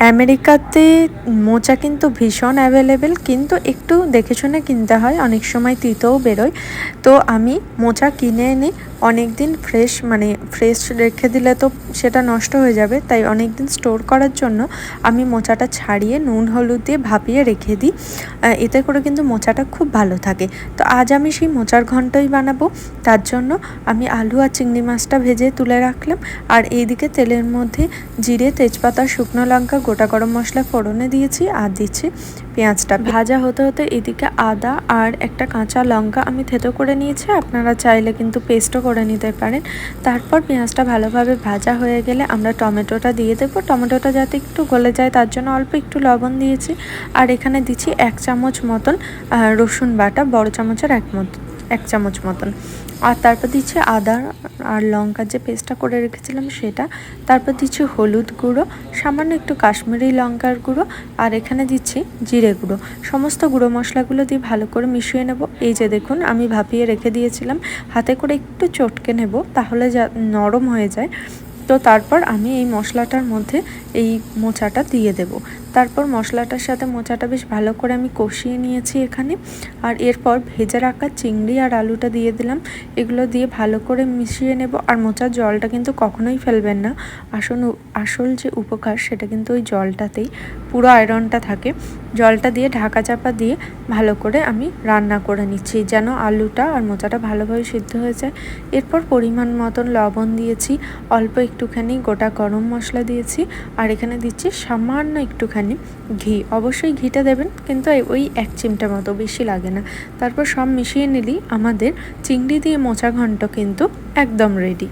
আমেরিকাতে মোচা কিন্তু ভীষণ অ্যাভেলেবেল, কিন্তু একটু দেখে শুনে কিনতে হয়, অনেক সময় তিতেও বেরোয়। তো আমি মোচা কিনে এনে অনেক দিন ফ্রেশ রেখে দিলে তো সেটা নষ্ট হয়ে যাবে, তাই অনেক দিন স্টোর করার জন্য আমি মোচাটা ছাড়িয়ে নুন হলুদ দিয়ে ভাপিয়ে রেখে দিই। এতে করে কিন্তু মোচাটা খুব ভালো থাকে। তো আজ আমি সেই মোচার ঘন্টই বানাবো। তার জন্য আমি আলু আর চিংড়ি মাছটা ভেজে তুলে রাখলাম, আর এইদিকে তেলের মধ্যে জিরে, তেজপাতা, শুকনো লঙ্কা, গোটা গরম মশলা ফোড়নে দিয়েছি, আর দিচ্ছি পেঁয়াজটা। ভাজা হতে হতে এদিকে আদা আর একটা কাঁচা লঙ্কা আমি থেতো করে নিয়েছি, আপনারা চাইলে কিন্তু পেস্টও করে নিতে পারেন। তারপর পেঁয়াজটা ভালোভাবে ভাজা হয়ে গেলে আমরা টমেটোটা দিয়ে দেবো। টমেটোটা যাতে একটু গলে যায় তার জন্য অল্প একটু লবণ দিয়েছি, আর এখানে দিচ্ছি 1 চামচ মতন রসুন বাটা, বড় চামচের 1 চামচ মতন। আর তারপর দিচ্ছি আদা আর লঙ্কার যে পেস্টটা করে রেখেছিলাম সেটা। তারপর দিচ্ছি হলুদ গুঁড়ো, সামান্য একটু কাশ্মীরি লঙ্কার গুঁড়ো, আর এখানে দিচ্ছি জিরে গুঁড়ো। সমস্ত গুঁড়ো মশলাগুলো দিয়ে ভালো করে মিশিয়ে নেব। এই যে দেখুন, আমি ভাপিয়ে রেখে দিয়েছিলাম, হাতে করে একটু চটকে নেব, তাহলে যা নরম হয়ে যায়। তো তারপর আমি এই মশলাটার মধ্যে এই মোচাটা দিয়ে দেব। তারপর মশলাটার সাথে মোচাটা বেশ ভালো করে আমি কষিয়ে নিয়েছি এখানে। আর এরপর ভেজে রাখা চিংড়ি আর আলুটা দিয়ে দিলাম। এগুলো দিয়ে ভালো করে মিশিয়ে নেব। আর মোচার জলটা কিন্তু কখনোই ফেলবেন না। আসল যে উপকার সেটা কিন্তু ওই জলটাতেই, পুরো আয়রনটা থাকে। জলটা দিয়ে ঢাকা চাপা দিয়ে ভালো করে আমি রান্না করে নিচ্ছি, যেন আলুটা আর মোচাটা ভালোভাবে সিদ্ধ হয়ে যায়। এরপর পরিমাণ মতন লবণ দিয়েছি, অল্প একটুখানি গোটা গরম মশলা দিয়েছি, আর এখানে দিচ্ছি সামান্য একটুখানি ঘি। অবশ্যই ঘিটা দেবেন, কিন্তু ওই 1 চিমটা মতো, বেশি লাগে না। তারপর সব মিশিয়ে নিলেই আমাদের চিংড়ি দিয়ে মোচা ঘন্ট কিন্তু একদম রেডি।